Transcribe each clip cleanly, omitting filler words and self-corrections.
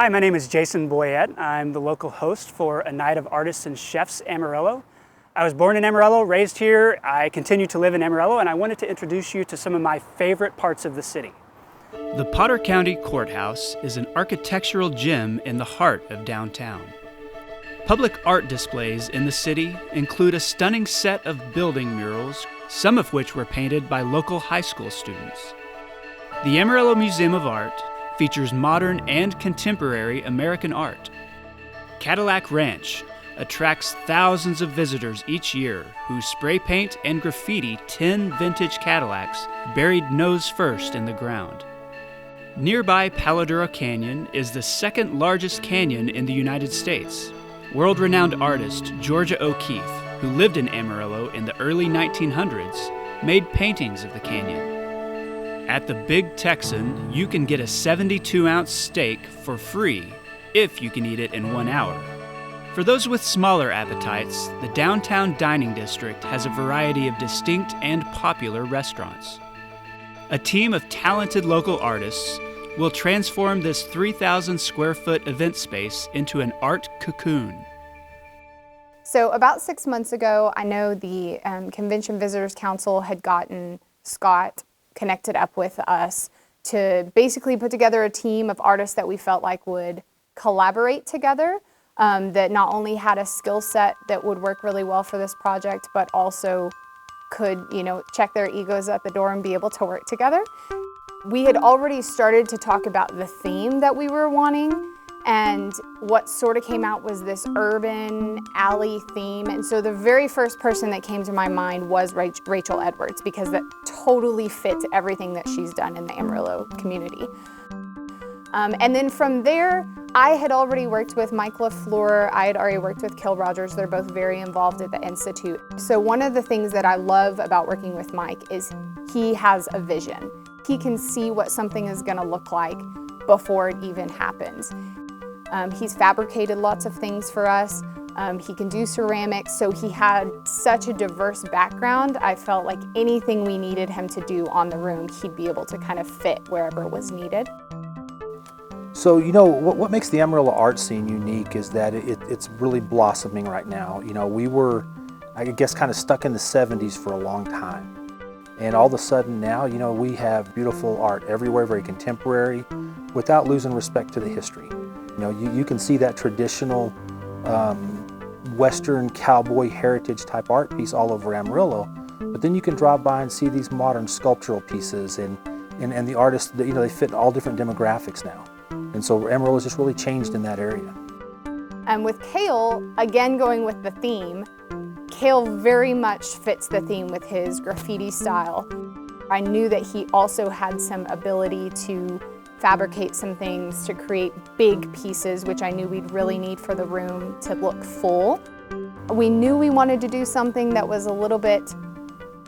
Hi, my name is Jason Boyette. I'm the local host for A Night of Artists and Chefs Amarillo. I was born in Amarillo, raised here. I continue to live in Amarillo, and I wanted to introduce you to some of my favorite parts of the city. The Potter County Courthouse is an architectural gem in the heart of downtown. Public art displays in the city include a stunning set of building murals, some of which were painted by local high school students. The Amarillo Museum of Art features modern and contemporary American art. Cadillac Ranch attracts thousands of visitors each year who spray paint and graffiti 10 vintage Cadillacs buried nose first in the ground. Nearby Palo Duro Canyon is the second largest canyon in the United States. World-renowned artist Georgia O'Keeffe, who lived in Amarillo in the early 1900s, made paintings of the canyon. At the Big Texan, you can get a 72-ounce steak for free if you can eat it in 1 hour. For those with smaller appetites, the downtown dining district has a variety of distinct and popular restaurants. A team of talented local artists will transform this 3,000 square foot event space into an art cocoon. So about 6 months ago, I know the Convention Visitors Council had gotten Scott connected up with us to basically put together a team of artists that we felt like would collaborate together, that not only had a skill set that would work really well for this project, but also could, check their egos at the door and be able to work together. We had already started to talk about the theme that we were wanting, and what sort of came out was this urban alley theme. And so the very first person that came to my mind was Rachel Edwards, because that totally fits everything that she's done in the Amarillo community. And then from there, I had already worked with Mike LaFleur. I had already worked with Kill Rogers. They're both very involved at the Institute. So one of the things that I love about working with Mike is he has a vision. He can see what something is going to look like before it even happens. He's fabricated lots of things for us. He can do ceramics, so he had such a diverse background. I felt like anything we needed him to do on the room, he'd be able to kind of fit wherever it was needed. So, what makes the Amarillo art scene unique is that it's really blossoming right now. We were, I guess, kind of stuck in the 70s for a long time. And all of a sudden now, we have beautiful art everywhere, very contemporary, without losing respect to the history. You can see that traditional Western cowboy heritage type art piece all over Amarillo, but then you can drive by and see these modern sculptural pieces and the artists, they fit all different demographics now. And so Amarillo's just really changed in that area. And with Kale, again going with the theme, Kale very much fits the theme with his graffiti style. I knew that he also had some ability to fabricate some things to create big pieces, which I knew we'd really need for the room to look full. We knew we wanted to do something that was a little bit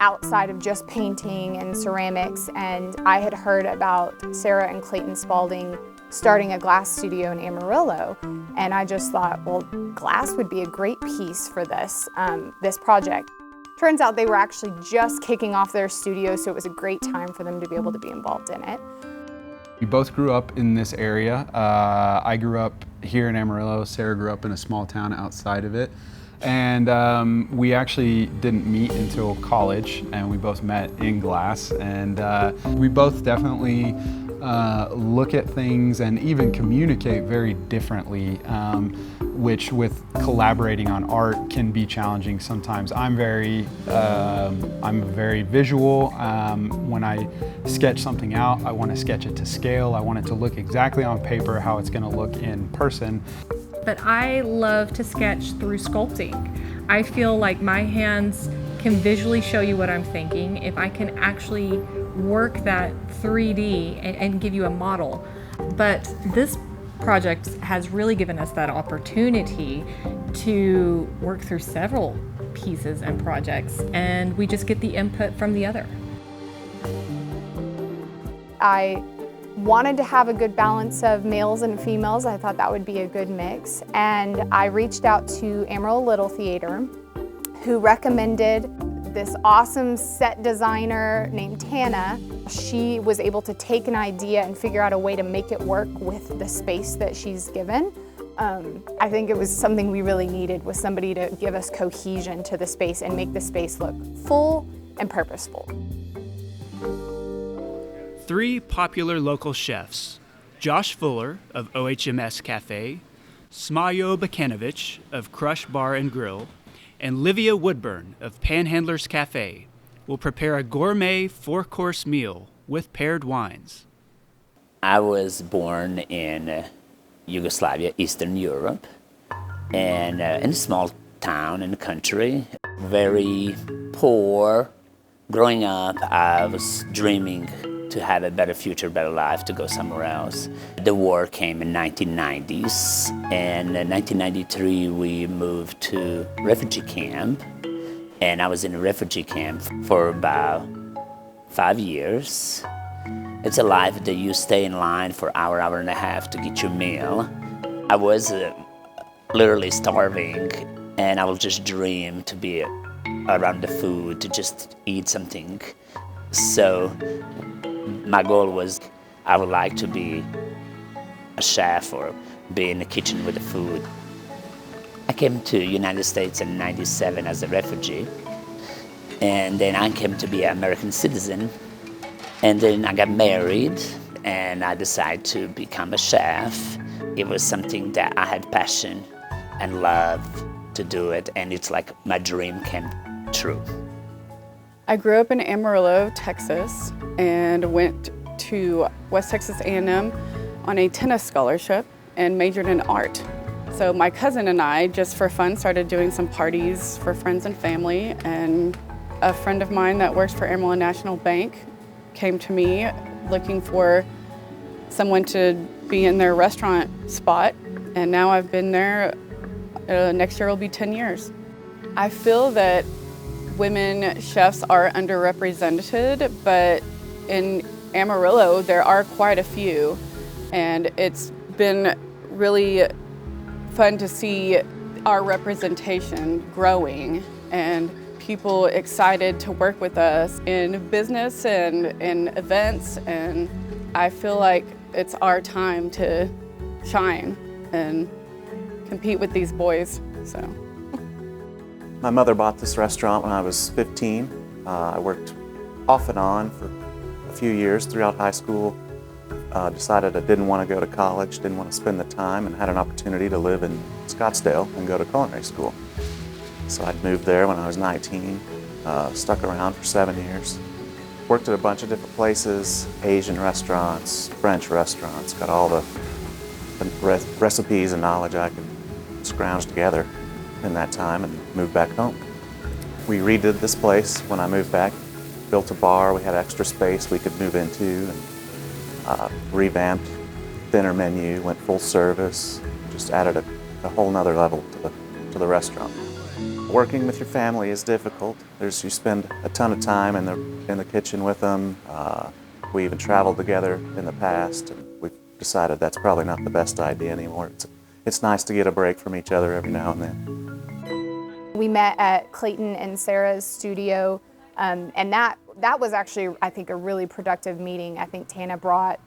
outside of just painting and ceramics, and I had heard about Sarah and Clayton Spalding starting a glass studio in Amarillo, and I just thought, well, glass would be a great piece for this project. Turns out they were actually just kicking off their studio, so it was a great time for them to be able to be involved in it. We both grew up in this area. I grew up here in Amarillo. Sarah grew up in a small town outside of it. And we actually didn't meet until college, and we both met in glass. And we both definitely look at things and even communicate very differently, which with collaborating on art can be challenging sometimes. I'm very visual. When I sketch something out, I want to sketch it to scale. I want it to look exactly on paper how it's going to look in person. But I love to sketch through sculpting. I feel like my hands can visually show you what I'm thinking if I can actually work that 3D and give you a model. But this project has really given us that opportunity to work through several pieces and projects, and we just get the input from the other. I wanted to have a good balance of males and females. I thought that would be a good mix. And I reached out to Amarillo Little Theater, who recommended this awesome set designer named Tana. She was able to take an idea and figure out a way to make it work with the space that she's given. I think it was something we really needed, was somebody to give us cohesion to the space and make the space look full and purposeful. 3 popular local chefs, Josh Fuller of OHMS Cafe, Smajo Bakanovich of Crush Bar and Grill, and Livia Woodburn of Panhandlers Cafe will prepare a gourmet 4-course meal with paired wines. I was born in Yugoslavia, Eastern Europe, and in a small town in the country, very poor. Growing up, I was dreaming to have a better future, better life, to go somewhere else. The war came in 1990s, and in 1993 we moved to refugee camp, and I was in a refugee camp for about 5 years. It's a life that you stay in line for hour and a half to get your meal. I was literally starving, and I would just dream to be around the food, to just eat something. So my goal was, I would like to be a chef or be in the kitchen with the food. I came to the United States in '97 as a refugee, and then I came to be an American citizen. And then I got married, and I decided to become a chef. It was something that I had passion and love to do it, and it's like my dream came true. I grew up in Amarillo, Texas, and went to West Texas A&M on a tennis scholarship and majored in art. So my cousin and I, just for fun, started doing some parties for friends and family, and a friend of mine that works for Amarillo National Bank came to me looking for someone to be in their restaurant spot, and now I've been there. Next year will be 10 years. I feel that women chefs are underrepresented, but in Amarillo there are quite a few, and it's been really fun to see our representation growing and people excited to work with us in business and in events, and I feel like it's our time to shine and compete with these boys. So. My mother bought this restaurant when I was 15. I worked off and on for a few years throughout high school. Decided I didn't want to go to college, didn't want to spend the time, and had an opportunity to live in Scottsdale and go to culinary school. So I'd moved there when I was 19, stuck around for 7 years. Worked at a bunch of different places, Asian restaurants, French restaurants, got all the recipes and knowledge I could scrounge together in that time, and moved back home. We redid this place when I moved back, built a bar, we had extra space we could move into, and revamped dinner menu, went full service, just added a whole nother level to the restaurant. Working with your family is difficult. You spend a ton of time in the kitchen with them. We even traveled together in the past, and we've decided that's probably not the best idea anymore. It's nice to get a break from each other every now and then. We met at Clayton and Sarah's studio, and that was actually, I think, a really productive meeting. I think Tana brought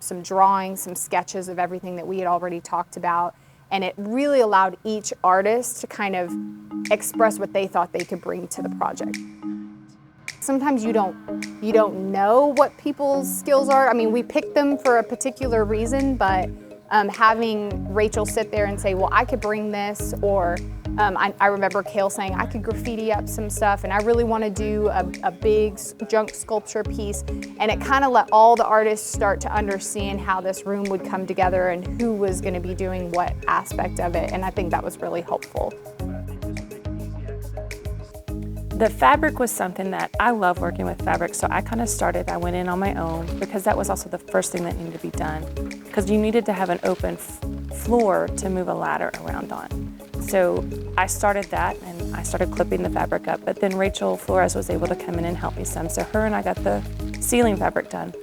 some drawings, some sketches of everything that we had already talked about, and it really allowed each artist to kind of express what they thought they could bring to the project. Sometimes you don't know what people's skills are. I mean, we picked them for a particular reason, but having Rachel sit there and say, well, I could bring this, or I remember Kale saying, I could graffiti up some stuff, and I really want to do a big junk sculpture piece. And it kind of let all the artists start to understand how this room would come together and who was going to be doing what aspect of it. And I think that was really helpful. The fabric was something that I love working with fabric, so I went in on my own, because that was also the first thing that needed to be done, because you needed to have an open floor to move a ladder around on. So I started that, and I started clipping the fabric up, but then Rachel Flores was able to come in and help me some, so her and I got the ceiling fabric done,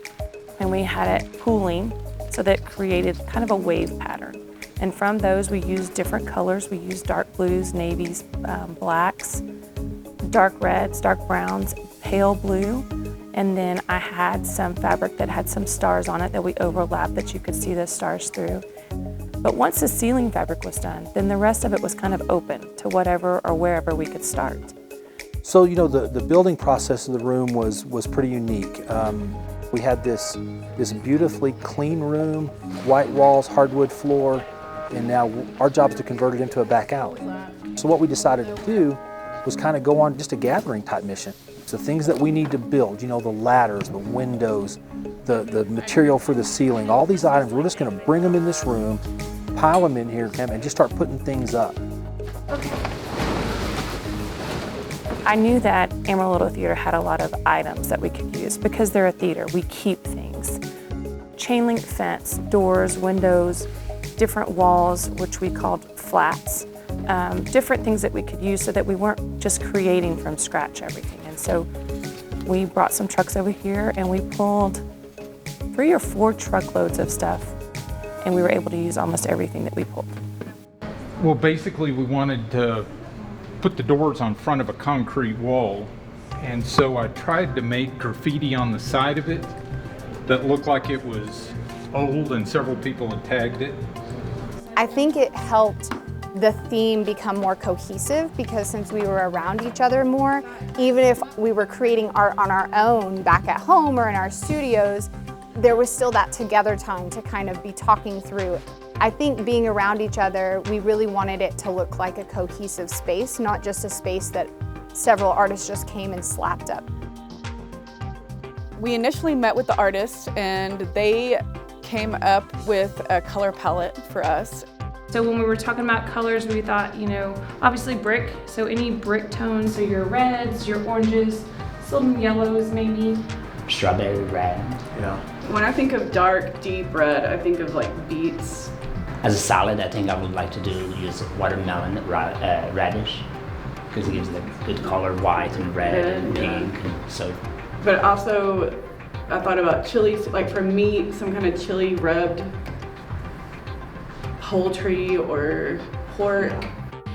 and we had it pooling, so that created kind of a wave pattern. And from those we used different colors. We used dark blues, navies, blacks, dark reds, dark browns, pale blue, and then I had some fabric that had some stars on it that we overlapped that you could see the stars through. But once the ceiling fabric was done, then the rest of it was kind of open to whatever or wherever we could start. So, you know, the building process of the room was pretty unique. We had this beautifully clean room, white walls, hardwood floor, and now our job is to convert it into a back alley. So what we decided to do was kind of go on just a gathering type mission. So things that we need to build, you know, the ladders, the windows, the material for the ceiling, all these items, we're just going to bring them in this room, pile them in here, and just start putting things up. I knew that Amarillo Theater had a lot of items that we could use because they're a theater. We keep things. Chain link fence, doors, windows, different walls, which we called flats, different things that we could use so that we weren't just creating from scratch everything. And so we brought some trucks over here and we pulled 3 or 4 truckloads of stuff, and we were able to use almost everything that we pulled. Well, basically we wanted to put the doors on front of a concrete wall, and so I tried to make graffiti on the side of it that looked like it was old, and several people had tagged it. I think it helped the theme become more cohesive because since we were around each other more, even if we were creating art on our own back at home or in our studios, there was still that together time to kind of be talking through. I think being around each other, we really wanted it to look like a cohesive space, not just a space that several artists just came and slapped up. We initially met with the artists and they came up with a color palette for us. So when we were talking about colors, we thought, you know, obviously brick, so any brick tones, so your reds, your oranges, some yellows maybe. Strawberry red. Yeah. When I think of dark, deep red, I think of like beets. As a salad, I think I would like to use watermelon radish because it gives it a good color, white and red and pink. And so. But also, I thought about chili, like for meat, some kind of chili rubbed poultry or pork.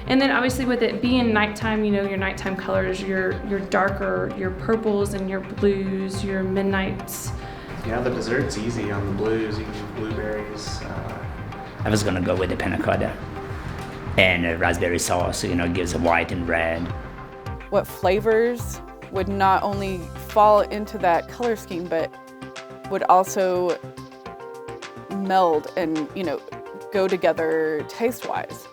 And then obviously with it being nighttime, you know, your nighttime colors, your darker, your purples and your blues, your midnights. Yeah, the dessert's easy on the blues. You can do blueberries. I was gonna go with the panna cotta and raspberry sauce, you know, it gives a white and red. What flavors would not only fall into that color scheme, but would also meld and, you know, go together taste-wise.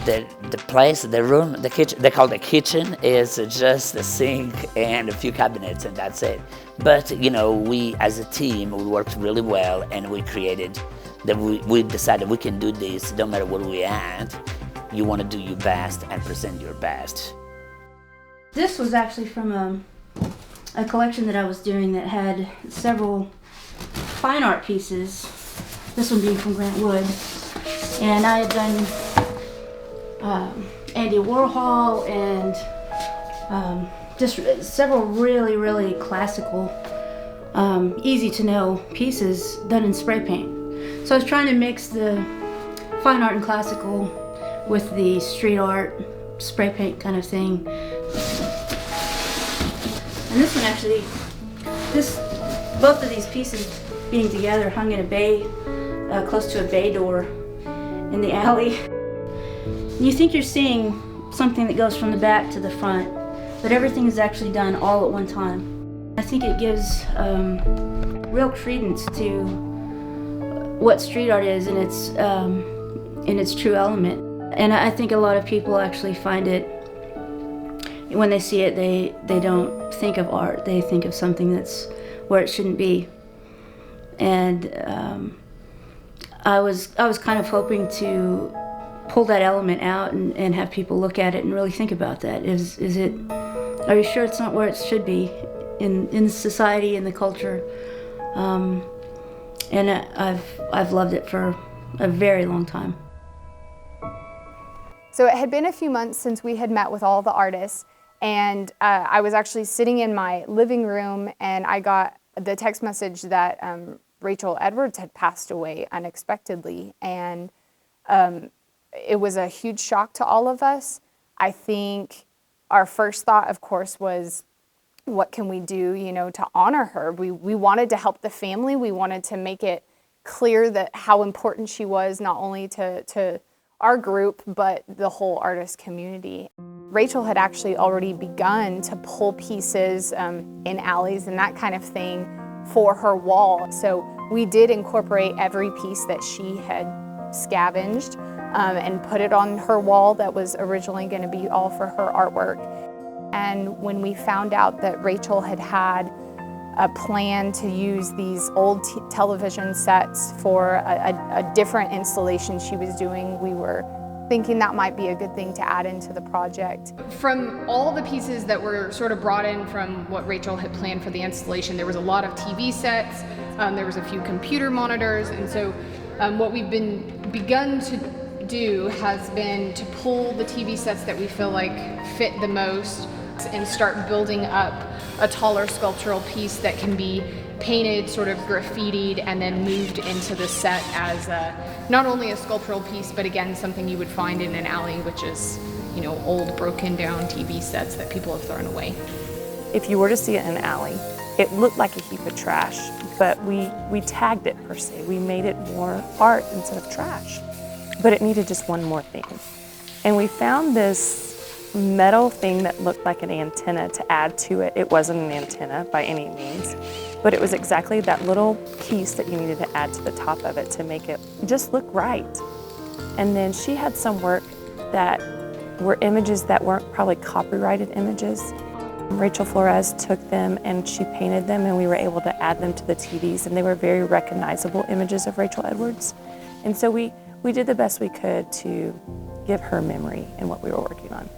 The place, the room, the kitchen, they call the kitchen, is just a sink and a few cabinets and that's it. But, you know, we as a team, we worked really well and we created, that we decided we can do this no matter what we at. You want to do your best and present your best. This was actually from a collection that I was doing that had several fine art pieces, this one being from Grant Wood. And I had done Andy Warhol and just several really, really classical, easy to know pieces done in spray paint. So I was trying to mix the fine art and classical with the street art, spray paint kind of thing. And this one actually, both of these pieces being together hung in a bay, close to a bay door in the alley. You think you're seeing something that goes from the back to the front, but everything is actually done all at one time. I think it gives real credence to what street art is in its true element. And I think a lot of people actually find it, when they see it, they don't think of art, they think of something that's where it shouldn't be. And I was kind of hoping to pull that element out and have people look at it and really think about that. Are you sure it's not where it should be in society, in the culture? And I've loved it for a very long time. So it had been a few months since we had met with all the artists, and I was actually sitting in my living room and I got the text message that Rachel Edwards had passed away unexpectedly. And it was a huge shock to all of us. I think our first thought, of course, was, what can we do, to honor her? We wanted to help the family. We wanted to make it clear that how important she was, not only to our group, but the whole artist community. Rachel had actually already begun to pull pieces in alleys and that kind of thing for her wall. So we did incorporate every piece that she had scavenged and put it on her wall that was originally going to be all for her artwork. And when we found out that Rachel had had a plan to use these old television sets for a different installation she was doing, we were thinking that might be a good thing to add into the project. From all the pieces that were sort of brought in from what Rachel had planned for the installation, there was a lot of TV sets, there was a few computer monitors, and so what we've begun to do has been to pull the TV sets that we feel like fit the most and start building up a taller sculptural piece that can be painted, sort of graffitied, and then moved into the set as not only a sculptural piece, but again, something you would find in an alley, which is, old broken down TV sets that people have thrown away. If you were to see it in an alley, it looked like a heap of trash, but we tagged it per se. We made it more art instead of trash, but it needed just one more thing. And we found this metal thing that looked like an antenna to add to it. It wasn't an antenna by any means, but it was exactly that little piece that you needed to add to the top of it to make it just look right. And then she had some work that were images that weren't probably copyrighted images. Rachel Flores took them and she painted them, and we were able to add them to the TVs, and they were very recognizable images of Rachel Edwards. And so we did the best we could to give her memory in what we were working on.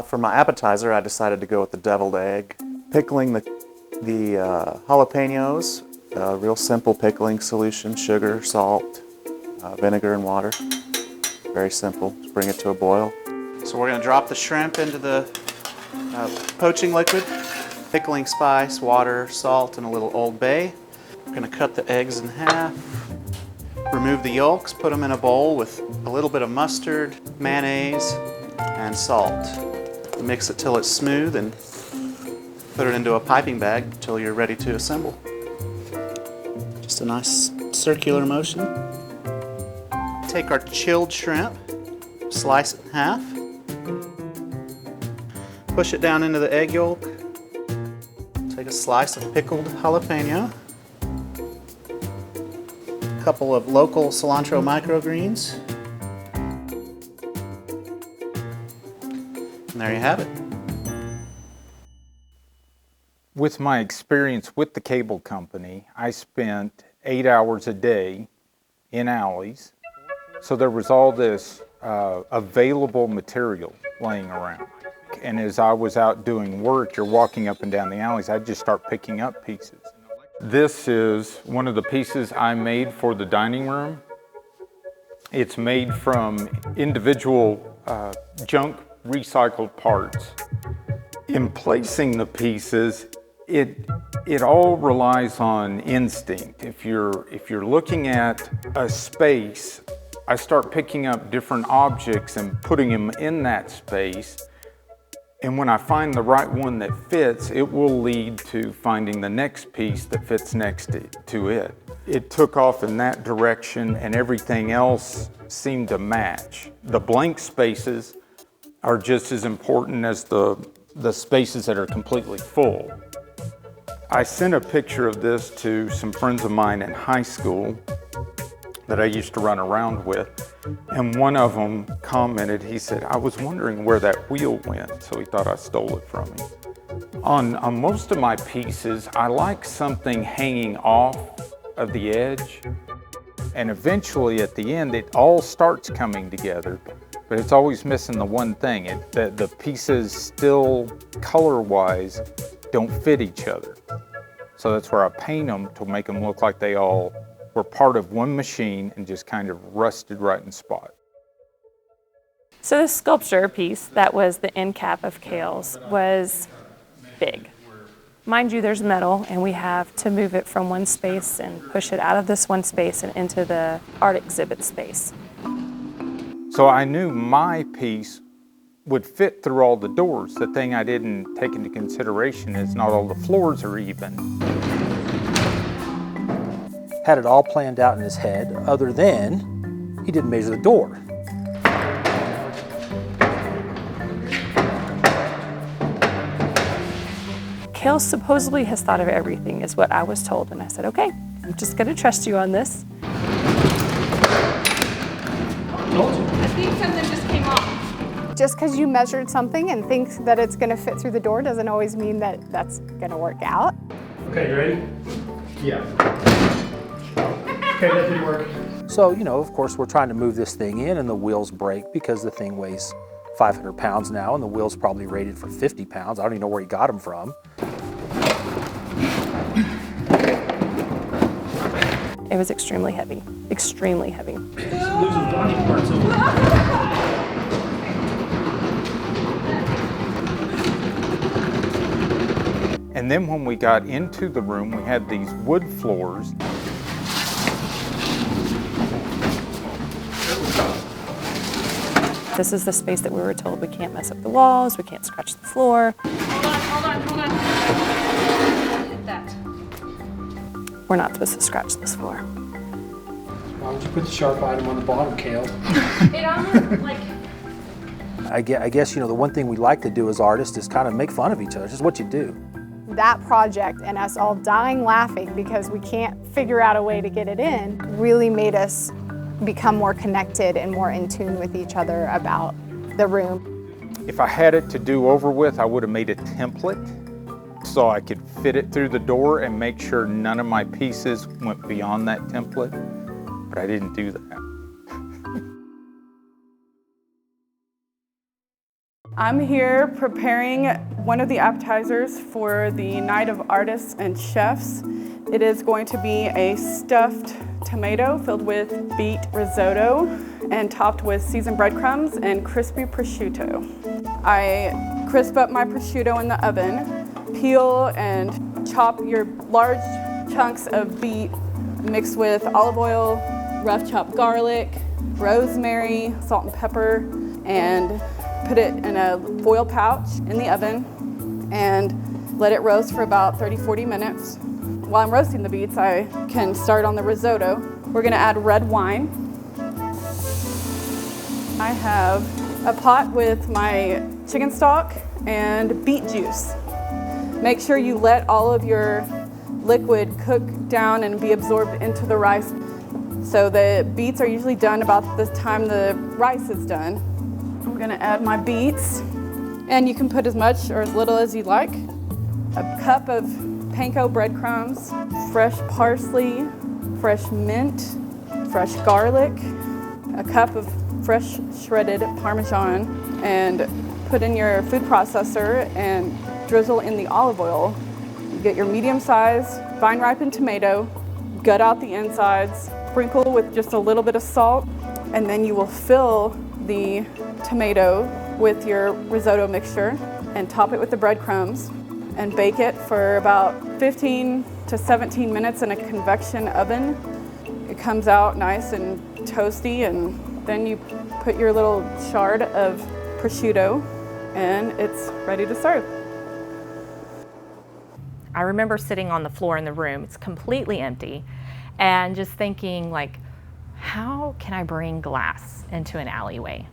For my appetizer, I decided to go with the deviled egg. Pickling the jalapenos, real simple pickling solution, sugar, salt, vinegar, and water. Very simple. Just bring it to a boil. So we're going to drop the shrimp into the poaching liquid, pickling spice, water, salt, and a little Old Bay. We're going to cut the eggs in half. Remove the yolks, put them in a bowl with a little bit of mustard, mayonnaise, and salt. Mix it till it's smooth and put it into a piping bag until you're ready to assemble. Just a nice circular motion. Take our chilled shrimp, slice it in half, push it down into the egg yolk, take a slice of pickled jalapeno, a couple of local cilantro microgreens, and there you have it. With my experience with the cable company, I spent 8 hours a day in alleys. So there was all this available material laying around. And as I was out doing work, you're walking up and down the alleys, I'd just start picking up pieces. This is one of the pieces I made for the dining room. It's made from individual junk recycled parts. In placing the pieces, it all relies on instinct. If you're looking at a space, I start picking up different objects and putting them in that space. And when I find the right one that fits, it will lead to finding the next piece that fits next to it. It took off in that direction, and everything else seemed to match. The blank spaces are just as important as the spaces that are completely full. I sent a picture of this to some friends of mine in high school that I used to run around with, and one of them commented, he said, "I was wondering where that wheel went," so he thought I stole it from him. On most of my pieces, I like something hanging off of the edge, and eventually at the end it all starts coming together, but it's always missing the one thing. The pieces still color-wise don't fit each other. So that's where I paint them to make them look like they all were part of one machine and just kind of rusted right in spot. So the sculpture piece that was the end cap of Kale's was big. Mind you, there's metal, and we have to move it from one space and push it out of this one space and into the art exhibit space. So I knew my piece would fit through all the doors. The thing I didn't take into consideration is not all the floors are even. Had it all planned out in his head, other than he didn't measure the door. Kale supposedly has thought of everything, is what I was told, and I said, okay, I'm just gonna trust you on this. I think something just came off. Just because you measured something and think that it's going to fit through the door doesn't always mean that that's going to work out. Okay, you ready? Yeah. Okay, that didn't work. So, you know, of course, we're trying to move this thing in and the wheels break because the thing weighs 500 pounds now and the wheel's probably rated for 50 pounds. I don't even know where he got them from. It was extremely heavy, extremely heavy. Losing body parts over. And then when we got into the room, we had these wood floors. This is the space that we were told we can't mess up the walls, we can't scratch the floor. Hold on. Hit that. We're not supposed to scratch this floor. Why would you put the sharp item on the bottom, Kale? It almost like... I guess, you know, the one thing we like to do as artists is kind of make fun of each other. It's just what you do. That project and us all dying laughing because we can't figure out a way to get it in really made us become more connected and more in tune with each other about the room. If I had it to do over with, I would have made a template so I could fit it through the door and make sure none of my pieces went beyond that template, but I didn't do that. I'm here preparing one of the appetizers for the Night of Artists and Chefs. It is going to be a stuffed tomato filled with beet risotto and topped with seasoned breadcrumbs and crispy prosciutto. I crisp up my prosciutto in the oven, peel and chop your large chunks of beet mixed with olive oil, rough chopped garlic, rosemary, salt and pepper, and put it in a foil pouch in the oven and let it roast for about 30-40 minutes. While I'm roasting the beets, I can start on the risotto. We're gonna add red wine. I have a pot with my chicken stock and beet juice. Make sure you let all of your liquid cook down and be absorbed into the rice. So the beets are usually done about the time the rice is done. I'm gonna add my beets, and you can put as much or as little as you like. A cup of panko breadcrumbs, fresh parsley, fresh mint, fresh garlic, a cup of fresh shredded Parmesan, and put in your food processor and drizzle in the olive oil. You get your medium-sized, vine-ripened tomato, gut out the insides, sprinkle with just a little bit of salt, and then you will fill the tomato with your risotto mixture and top it with the breadcrumbs and bake it for about 15 to 17 minutes in a convection oven. It comes out nice and toasty, and then you put your little shard of prosciutto and it's ready to serve. I remember sitting on the floor in the room, it's completely empty, and just thinking like, how can I bring glass into an alleyway?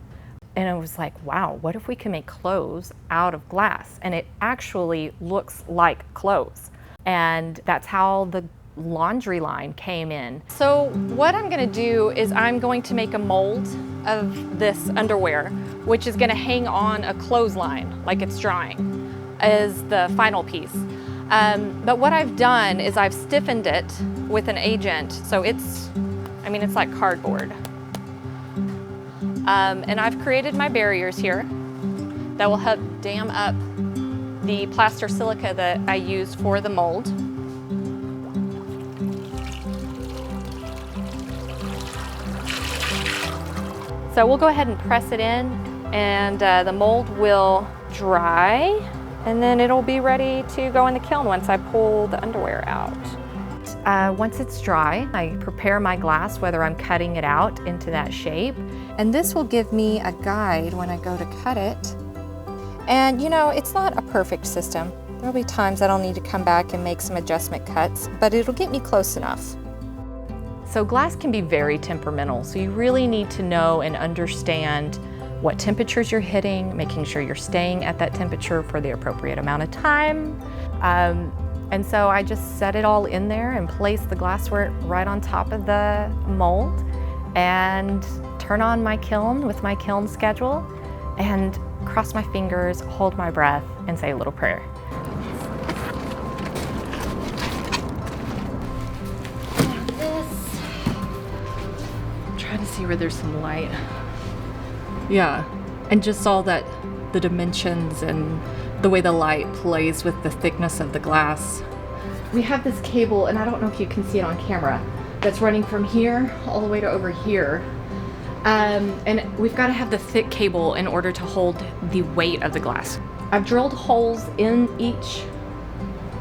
And I was like, wow, what if we can make clothes out of glass? And it actually looks like clothes. And that's how the laundry line came in. So what I'm gonna do is I'm going to make a mold of this underwear, which is gonna hang on a clothesline like it's drying, as the final piece. But what I've done is I've stiffened it with an agent, so it's like cardboard. And I've created my barriers here that will help dam up the plaster silica that I used for the mold. So we'll go ahead and press it in, and the mold will dry, and then it'll be ready to go in the kiln once I pull the underwear out. Once it's dry, I prepare my glass, whether I'm cutting it out into that shape. And this will give me a guide when I go to cut it. And you know, it's not a perfect system. There'll be times that I'll need to come back and make some adjustment cuts, but it'll get me close enough. So glass can be very temperamental, so you really need to know and understand what temperatures you're hitting, making sure you're staying at that temperature for the appropriate amount of time. And so I just set it all in there and place the glassware right on top of the mold and turn on my kiln with my kiln schedule and cross my fingers, hold my breath, and say a little prayer. Trying to see where there's some light. Yeah, and just all that, the dimensions and the way the light plays with the thickness of the glass. We have this cable, and I don't know if you can see it on camera, that's running from here all the way to over here. And we've got to have the thick cable in order to hold the weight of the glass. I've drilled holes in each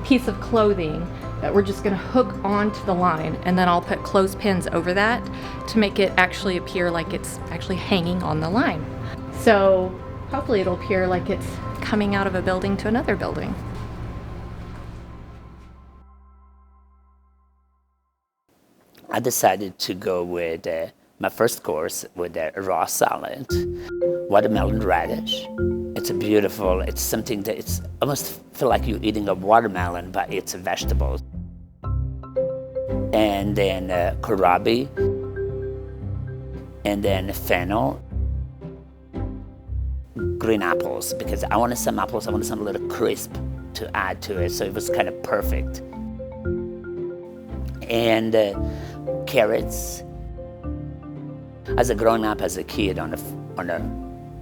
piece of clothing that we're just going to hook onto the line, and then I'll put clothespins over that to make it actually appear like it's actually hanging on the line. So hopefully it'll appear like it's coming out of a building to another building. I decided to go with my first course with a raw salad, watermelon radish. It's a beautiful, it's something that it's almost feel like you're eating a watermelon, but it's a vegetable. And then kohlrabi, and then fennel, green apples, because I wanted some apples, I wanted some little crisp to add to it, so it was kind of perfect. And carrots. As a growing up as a kid on a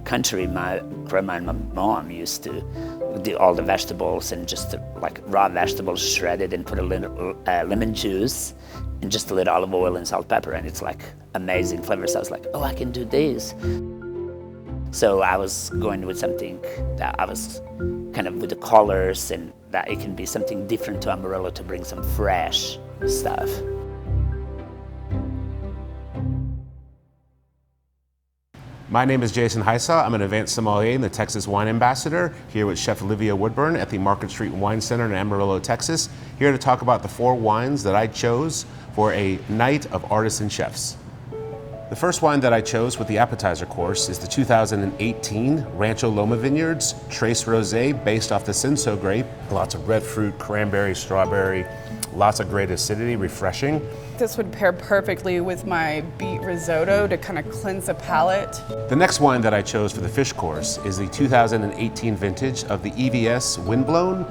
country, my grandma and my mom used to do all the vegetables and just like raw vegetables shredded and put a little lemon juice and just a little olive oil and salt, pepper, and it's like amazing flavor. So I was like, oh, I can do this. So I was going with something that I was kind of with the colors and that it can be something different to Amarillo to bring some fresh stuff. My name is Jason Heisa. I'm an advanced sommelier and the Texas Wine Ambassador here with Chef Olivia Woodburn at the Market Street Wine Center in Amarillo, Texas, here to talk about the 4 wines that I chose for a night of artisan chefs. The first wine that I chose with the appetizer course is the 2018 Rancho Loma Vineyards Trace Rosé based off the Cinsault grape. Lots of red fruit, cranberry, strawberry, lots of great acidity, refreshing. This would pair perfectly with my beet risotto to kind of cleanse the palate. The next wine that I chose for the fish course is the 2018 vintage of the EVS Windblown.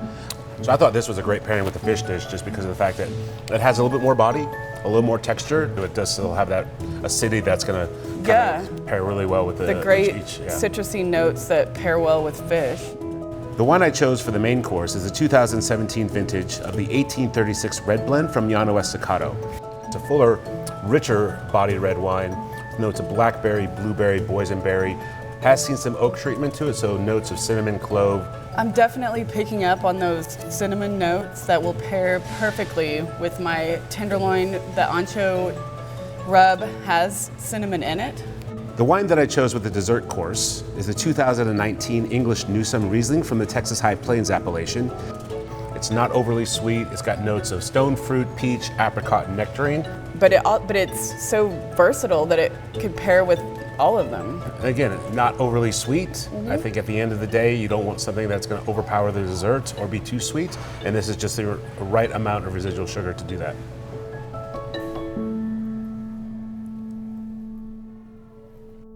So I thought this was a great pairing with the fish dish just because of the fact that it has a little bit more body, a little more texture, but it does still have that acidity that's going to pair really well with the great citrusy notes that pair well with fish. The wine I chose for the main course is the 2017 vintage of the 1836 Red Blend from Llano Estacado. It's a fuller, richer bodied red wine, notes of blackberry, blueberry, boysenberry. Has seen some oak treatment to it, so notes of cinnamon, clove. I'm definitely picking up on those cinnamon notes that will pair perfectly with my tenderloin. The ancho rub has cinnamon in it. The wine that I chose with the dessert course is the 2019 English Newsome Riesling from the Texas High Plains appellation. It's not overly sweet. It's got notes of stone fruit, peach, apricot, and nectarine. But it's so versatile that it could pair with all of them. And again, not overly sweet. I think at the end of the day, you don't want something that's going to overpower the desserts or be too sweet. And this is just the right amount of residual sugar to do that.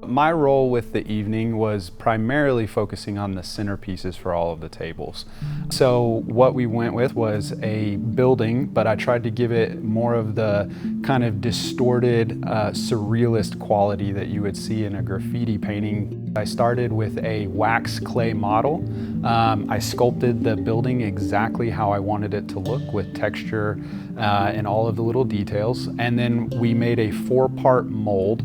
My role with the evening was primarily focusing on the centerpieces for all of the tables. So what we went with was a building, but I tried to give it more of the kind of distorted, surrealist quality that you would see in a graffiti painting. I started with a wax clay model. I sculpted the building exactly how I wanted it to look with texture and all of the little details. And then we made a 4-part mold.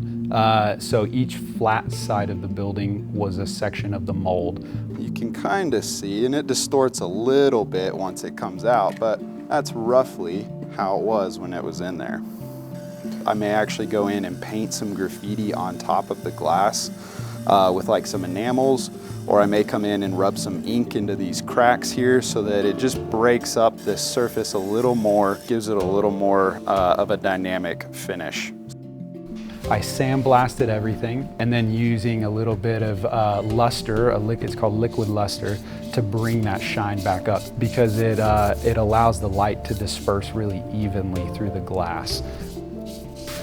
So each flat side of the building was a section of the mold. You can kind of see, and it distorts a little bit once it comes out, but that's roughly how it was when it was in there. I may actually go in and paint some graffiti on top of the glass with like some enamels, or I may come in and rub some ink into these cracks here so that it just breaks up this surface a little more, gives it a little more of a dynamic finish. I sandblasted everything and then using a little bit of luster, it's called liquid luster, to bring that shine back up because it allows the light to disperse really evenly through the glass.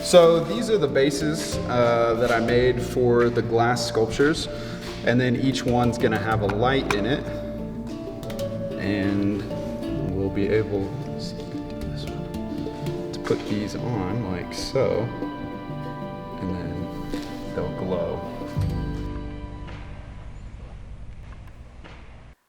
So these are the bases that I made for the glass sculptures, and then each one's gonna have a light in it, and we'll be able to put these on like so, and then they'll glow.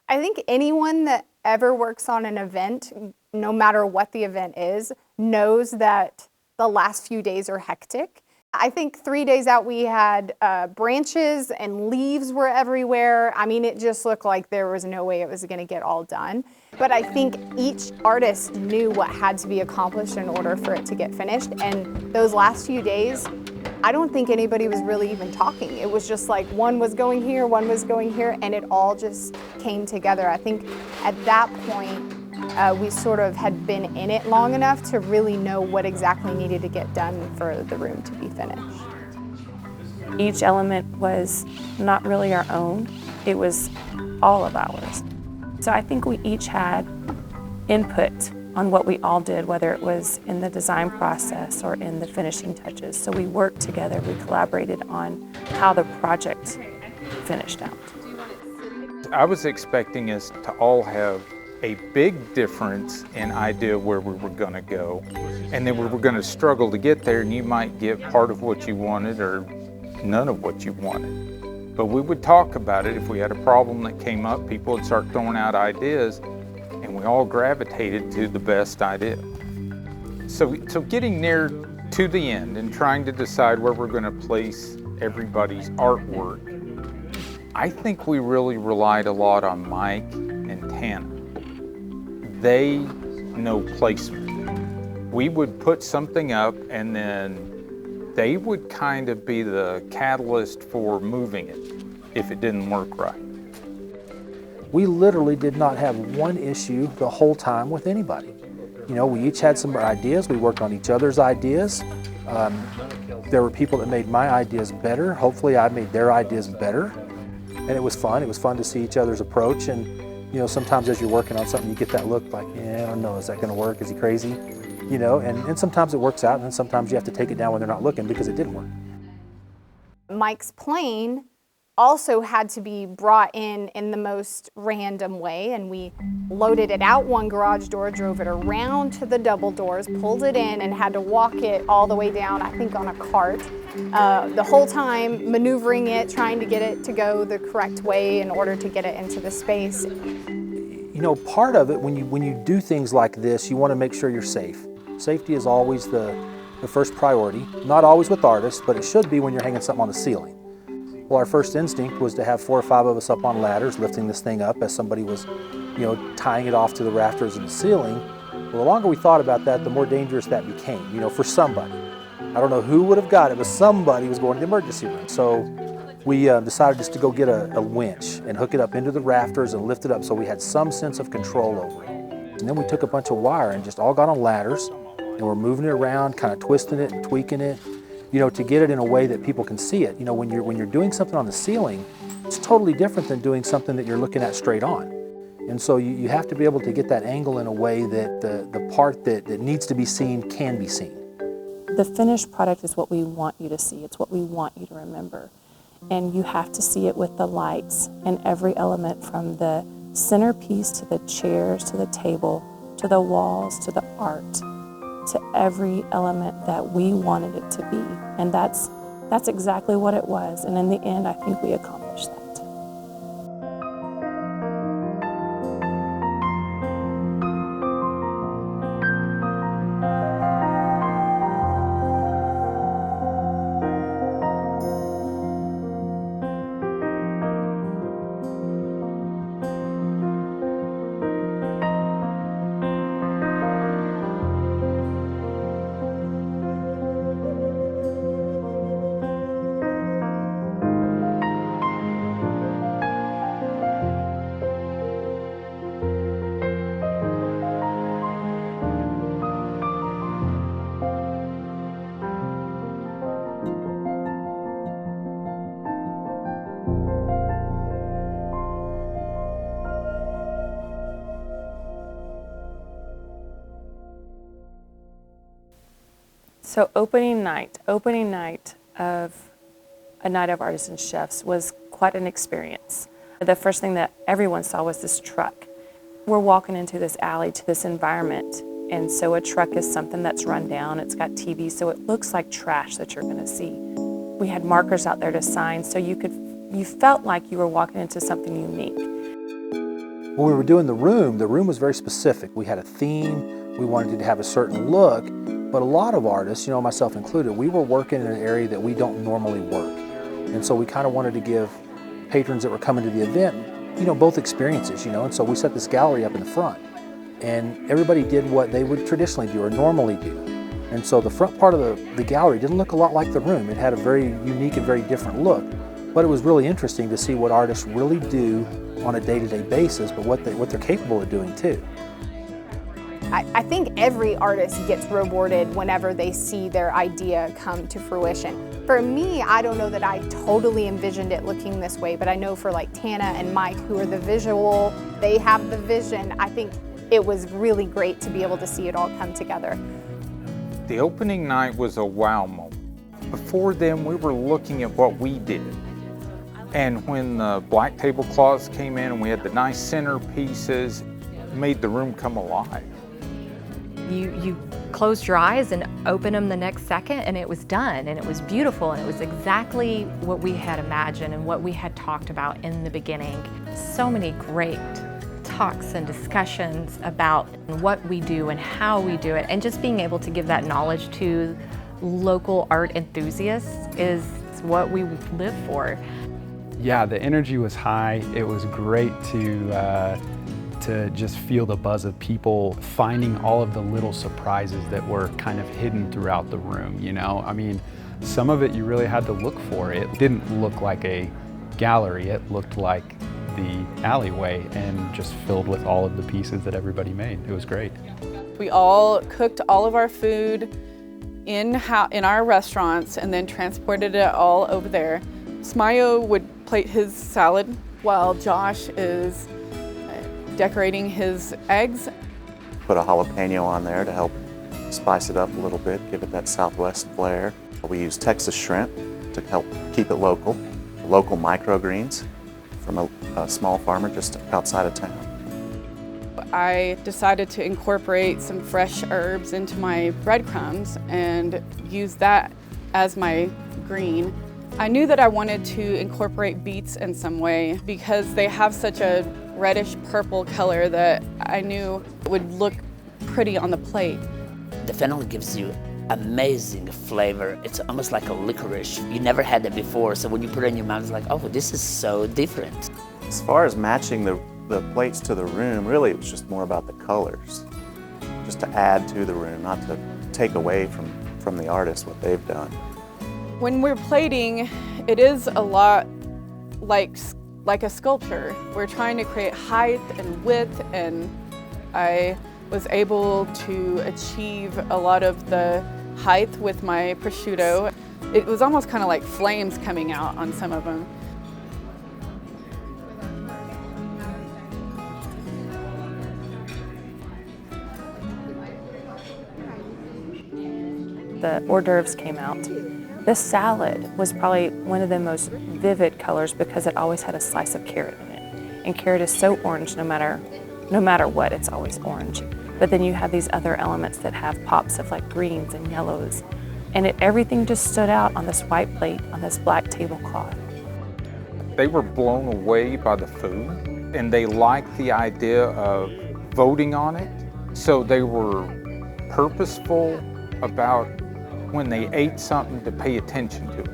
I think anyone that ever works on an event, no matter what the event is, knows that the last few days are hectic. I think 3 days out we had branches and leaves were everywhere. I mean, it just looked like there was no way it was gonna get all done. But I think each artist knew what had to be accomplished in order for it to get finished. And those last few days, I don't think anybody was really even talking. It was just like one was going here, one was going here, and it all just came together. I think at that point, we sort of had been in it long enough to really know what exactly needed to get done for the room to be finished. Each element was not really our own, it was all of ours. So I think we each had input on what we all did, whether it was in the design process or in the finishing touches. So we worked together, we collaborated on how the project finished out. I was expecting us to all have a big difference in idea where we were going to go, and then we were going to struggle to get there, and you might get part of what you wanted or none of what you wanted. But we would talk about it. If we had a problem that came up, people would start throwing out ideas, and we all gravitated to the best idea. So getting near to the end and trying to decide where we're going to place everybody's artwork, I think we really relied a lot on Mike and Tana. They know placement. We would put something up and then they would kind of be the catalyst for moving it if it didn't work right. We literally did not have one issue the whole time with anybody. You know, we each had some ideas, we worked on each other's ideas. There were people that made my ideas better. Hopefully I made their ideas better. And it was fun. It was fun to see each other's approach. And you know, sometimes as you're working on something, you get that look like, yeah, I don't know, is that gonna work? Is he crazy? You know, and sometimes it works out, and then sometimes you have to take it down when they're not looking because it didn't work. Mike's plane also had to be brought in the most random way, and we loaded it out one garage door, drove it around to the double doors, pulled it in, and had to walk it all the way down, I think on a cart. The whole time maneuvering it, trying to get it to go the correct way in order to get it into the space. You know, part of it, when you do things like this, you want to make sure you're safe. Safety is always the first priority. Not always with artists, but it should be when you're hanging something on the ceiling. Well, our first instinct was to have 4 or 5 of us up on ladders, lifting this thing up as somebody was, you know, tying it off to the rafters in the ceiling. Well, the longer we thought about that, the more dangerous that became, you know, for somebody. I don't know who would have got it, but somebody was going to the emergency room. So we decided just to go get a winch and hook it up into the rafters and lift it up so we had some sense of control over it. And then we took a bunch of wire and just all got on ladders, and we're moving it around, kind of twisting it and tweaking it, you know, to get it in a way that people can see it. You know, when you're doing something on the ceiling, it's totally different than doing something that you're looking at straight on. And so you have to be able to get that angle in a way that the part that needs to be seen can be seen. The finished product is what we want you to see. It's what we want you to remember. And you have to see it with the lights and every element, from the centerpiece to the chairs to the table to the walls to the art, to every element that we wanted it to be. And that's exactly what it was. And in the end, I think we accomplished that. So opening night of A Night of Artists and Chefs was quite an experience. The first thing that everyone saw was this truck. We're walking into this alley to this environment, and so a truck is something that's run down. It's got TV, so it looks like trash that you're gonna see. We had markers out there to sign, so you felt like you were walking into something unique. When we were doing the room was very specific. We had a theme, we wanted it to have a certain look, but a lot of artists, you know, myself included, we were working in an area that we don't normally work. And so we kind of wanted to give patrons that were coming to the event, you know, both experiences, you know, and so we set this gallery up in the front. And everybody did what they would traditionally do or normally do. And so the front part of the gallery didn't look a lot like the room. It had a very unique and very different look. But it was really interesting to see what artists really do on a day-to-day basis, but what they're capable of doing too. I think every artist gets rewarded whenever they see their idea come to fruition. For me, I don't know that I totally envisioned it looking this way, but I know for like Tana and Mike, who are the visual, they have the vision. I think it was really great to be able to see it all come together. The opening night was a wow moment. Before then, we were looking at what we did. And when the black tablecloths came in and we had the nice centerpieces, it made the room come alive. You closed your eyes and opened them the next second, and it was done, and it was beautiful, and it was exactly what we had imagined and what we had talked about in the beginning. So many great talks and discussions about what we do and how we do it, and just being able to give that knowledge to local art enthusiasts is what we live for. Yeah, the energy was high. It was great to just feel the buzz of people finding all of the little surprises that were kind of hidden throughout the room, you know? I mean, some of it you really had to look for. It didn't look like a gallery, it looked like the alleyway and just filled with all of the pieces that everybody made. It was great. We all cooked all of our food in our restaurants and then transported it all over there. Smayo would plate his salad while Josh is decorating his eggs. Put a jalapeno on there to help spice it up a little bit, give it that Southwest flair. We use Texas shrimp to help keep it local microgreens from a small farmer just outside of town. I decided to incorporate some fresh herbs into my breadcrumbs and use that as my green. I knew that I wanted to incorporate beets in some way because they have such a reddish purple color that I knew would look pretty on the plate. The fennel gives you amazing flavor. It's almost like a licorice. You never had that before, so when you put it in your mouth, it's like, oh, this is so different. As far as matching the plates to the room, really it was just more about the colors. Just to add to the room, not to take away from the artist what they've done. When we're plating, it is a lot like a sculpture. We're trying to create height and width, and I was able to achieve a lot of the height with my prosciutto. It was almost kind of like flames coming out on some of them. The hors d'oeuvres came out. This salad was probably one of the most vivid colors because it always had a slice of carrot in it. And carrot is so orange no matter what, it's always orange. But then you have these other elements that have pops of like greens and yellows. And everything just stood out on this white plate, on this black tablecloth. They were blown away by the food, and they liked the idea of voting on it. So they were purposeful about when they ate something to pay attention to it.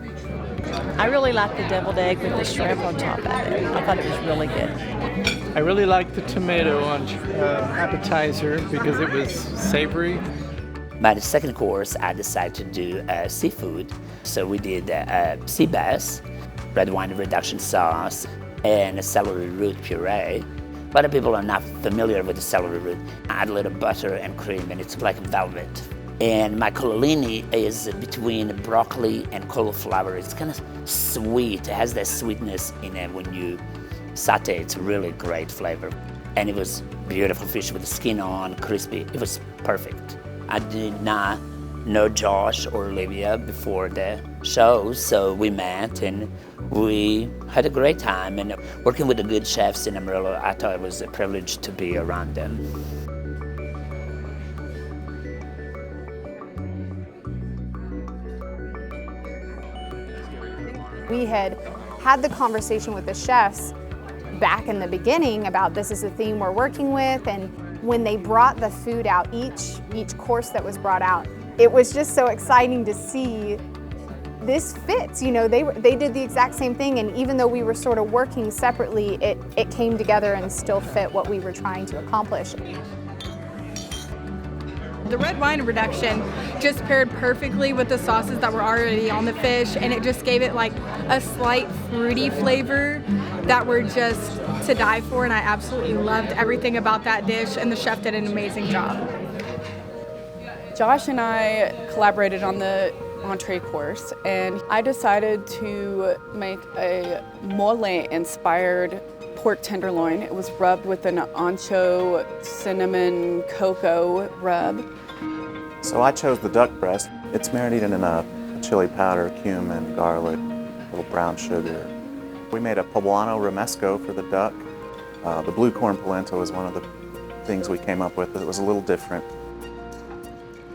I really liked the deviled egg with the shrimp on top of it. I thought it was really good. I really liked the tomato on appetizer because it was savory. By the second course, I decided to do seafood. So we did sea bass, red wine reduction sauce, and a celery root puree. A lot of people are not familiar with the celery root. I add a little butter and cream, and it's like velvet. And my collini is between broccoli and cauliflower. It's kind of sweet. It has that sweetness in it when you saute. It's really great flavor. And it was beautiful fish with the skin on, crispy. It was perfect. I did not know Josh or Olivia before the show, so we met and we had a great time. And working with the good chefs in Amarillo, I thought it was a privilege to be around them. We had the conversation with the chefs back in the beginning about this is the theme we're working with, and when they brought the food out, each course that was brought out, it was just so exciting to see this fits. You know, they did the exact same thing, and even though we were sort of working separately, it came together and still fit what we were trying to accomplish. The red wine reduction just paired perfectly with the sauces that were already on the fish, and it just gave it like a slight fruity flavor that were just to die for, and I absolutely loved everything about that dish, and the chef did an amazing job. Josh and I collaborated on the entree course, and I decided to make a mole-inspired pork tenderloin. It was rubbed with an ancho cinnamon cocoa rub. So I chose the duck breast. It's marinated in a chili powder, cumin, garlic, a little brown sugar. We made a poblano romesco for the duck. The blue corn polenta was one of the things we came up with that was a little different.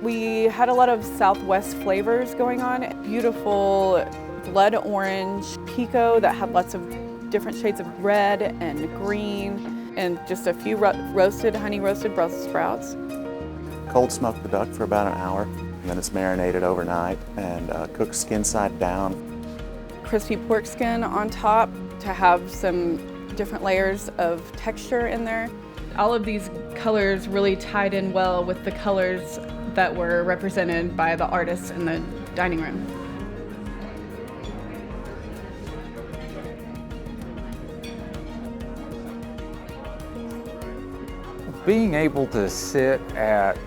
We had a lot of Southwest flavors going on. Beautiful blood orange pico that had lots of different shades of red and green, and just a few honey roasted Brussels sprouts. Cold smoked the duck for about an hour, and then it's marinated overnight and cooked skin side down. Crispy pork skin on top to have some different layers of texture in there. All of these colors really tied in well with the colors that were represented by the artists in the dining room. Being able to sit at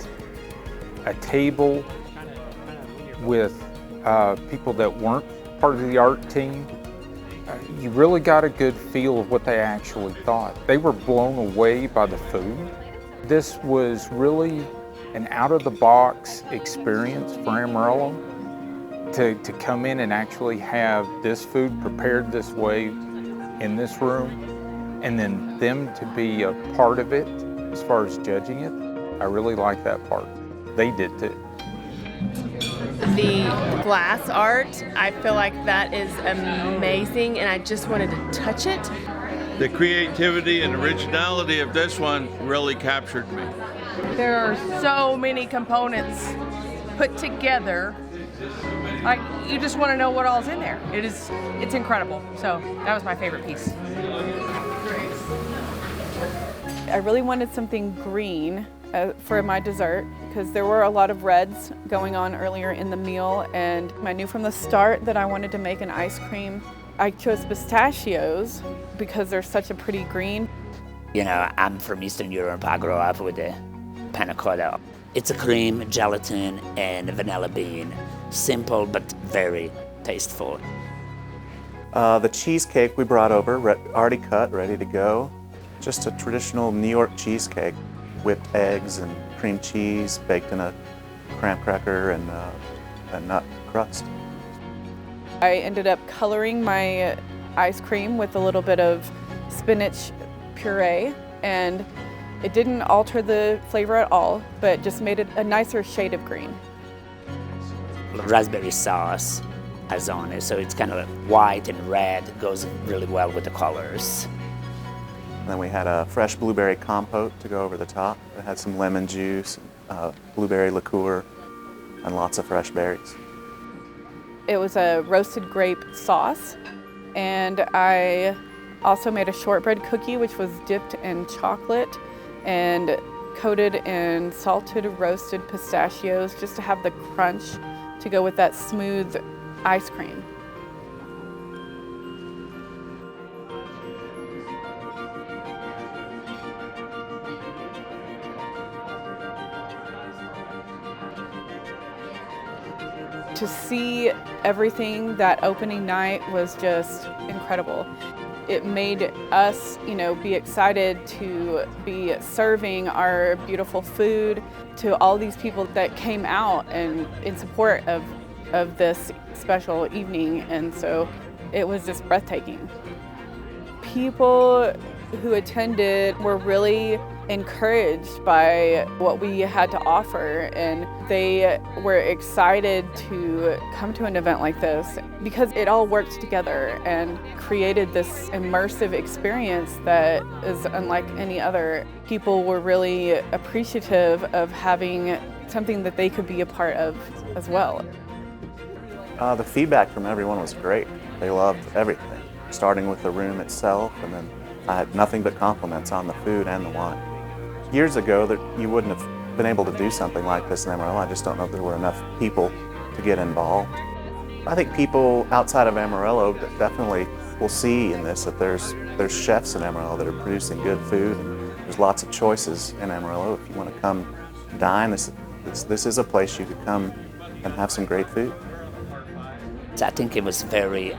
a table with people that weren't part of the art team, you really got a good feel of what they actually thought. They were blown away by the food. This was really an out-of-the-box experience for Amarillo to come in and actually have this food prepared this way in this room, and then them to be a part of it as far as judging it. I really like that part. They did too. The glass art, I feel like that is amazing, and I just wanted to touch it. The creativity and originality of this one really captured me. There are so many components put together. Like, you just want to know what all's in there. It's incredible. So that was my favorite piece. I really wanted something green for my dessert because there were a lot of reds going on earlier in the meal, and I knew from the start that I wanted to make an ice cream. I chose pistachios because they're such a pretty green. You know, I'm from Eastern Europe. I grew up with the panna cotta. It's a cream, gelatin, and vanilla bean. Simple, but very tasteful. The cheesecake we brought over, already cut, ready to go. Just a traditional New York cheesecake. Whipped eggs and cream cheese, baked in a graham cracker and a nut crust. I ended up coloring my ice cream with a little bit of spinach puree, and it didn't alter the flavor at all, but just made it a nicer shade of green. Raspberry sauce is on it, so it's kind of white and red, goes really well with the colors. And then we had a fresh blueberry compote to go over the top. It had some lemon juice, blueberry liqueur, and lots of fresh berries. It was a roasted grape sauce, and I also made a shortbread cookie which was dipped in chocolate and coated in salted roasted pistachios just to have the crunch to go with that smooth ice cream. To see everything that opening night was just incredible. It made us, be excited to be serving our beautiful food to all these people that came out and in support of this special evening. And so it was just breathtaking. People who attended were really encouraged by what we had to offer, and they were excited to come to an event like this because it all worked together and created this immersive experience that is unlike any other. People were really appreciative of having something that they could be a part of as well. The feedback from everyone was great. They loved everything, starting with the room itself, and then I had nothing but compliments on the food and the wine. Years ago, that you wouldn't have been able to do something like this in Amarillo. I just don't know if there were enough people to get involved. I think people outside of Amarillo definitely will see in this that there's chefs in Amarillo that are producing good food, and there's lots of choices in Amarillo. If you want to come dine, this is a place you could come and have some great food. I think it was very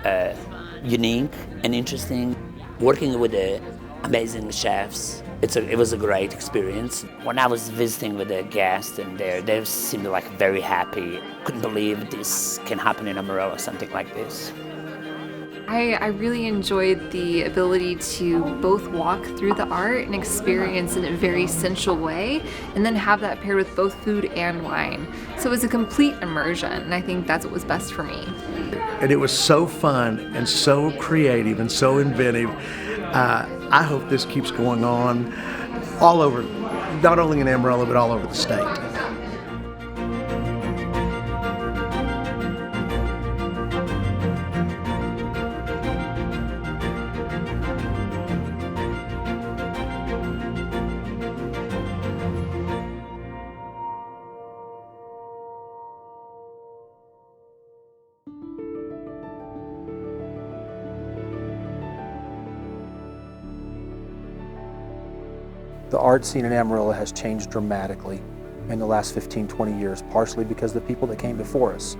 unique and interesting. Working with the amazing chefs, it was a great experience. When I was visiting with the guests and they seemed like very happy. Couldn't believe this can happen in Amarillo, something like this. I really enjoyed the ability to both walk through the art and experience in a very sensual way, and then have that paired with both food and wine. So it was a complete immersion, and I think that's what was best for me. And it was so fun and so creative and so inventive. I hope this keeps going on all over, not only in Amarillo, but all over the state. The art scene in Amarillo has changed dramatically in the last 15, 20 years, partially because of the people that came before us.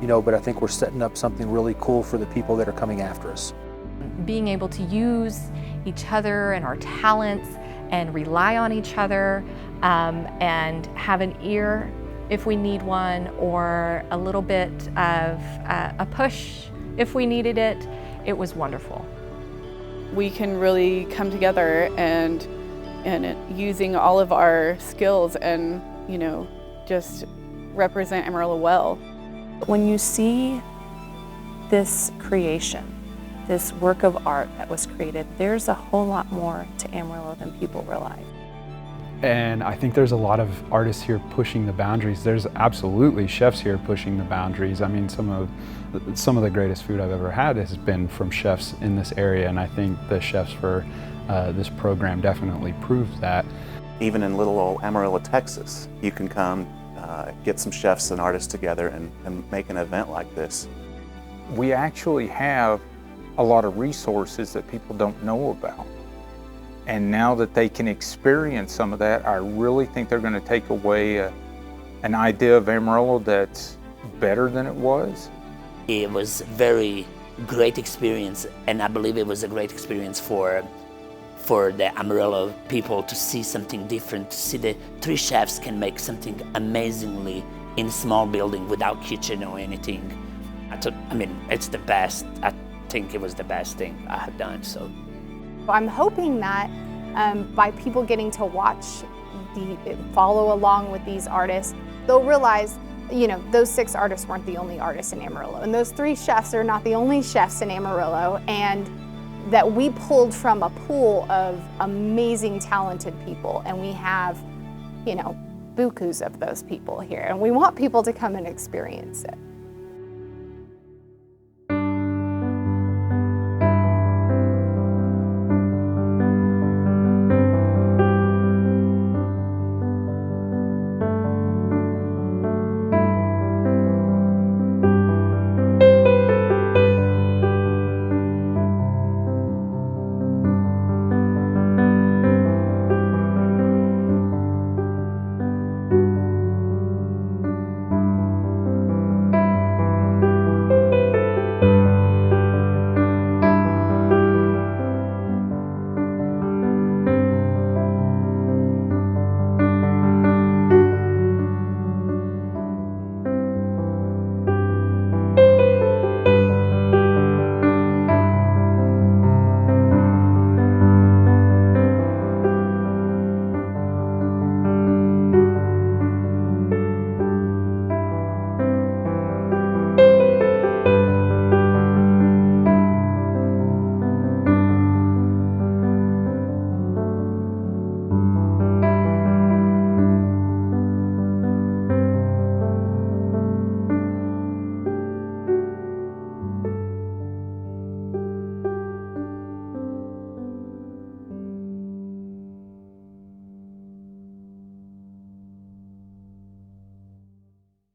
But I think we're setting up something really cool for the people that are coming after us. Being able to use each other and our talents and rely on each other and have an ear if we need one, or a little bit of a push if we needed it, it was wonderful. We can really come together and using all of our skills and, just represent Amarillo well. When you see this creation, this work of art that was created, there's a whole lot more to Amarillo than people realize. And I think there's a lot of artists here pushing the boundaries. There's absolutely chefs here pushing the boundaries. I mean, some of the greatest food I've ever had has been from chefs in this area, and I think the chefs for this program definitely proves that. Even in little old Amarillo, Texas, you can come get some chefs and artists together and make an event like this. We actually have a lot of resources that people don't know about. And now that they can experience some of that, I really think they're going to take away an idea of Amarillo that's better than it was. It was a very great experience, and I believe it was a great experience for the Amarillo people to see something different, to see the three chefs can make something amazingly in a small building without kitchen or anything. It's the best. I think it was the best thing I have done. So I'm hoping that by people getting to watch, follow along with these artists, they'll realize, those 6 artists weren't the only artists in Amarillo, and those 3 chefs are not the only chefs in Amarillo, and that we pulled from a pool of amazing, talented people, and we have, bukus of those people here, and we want people to come and experience it.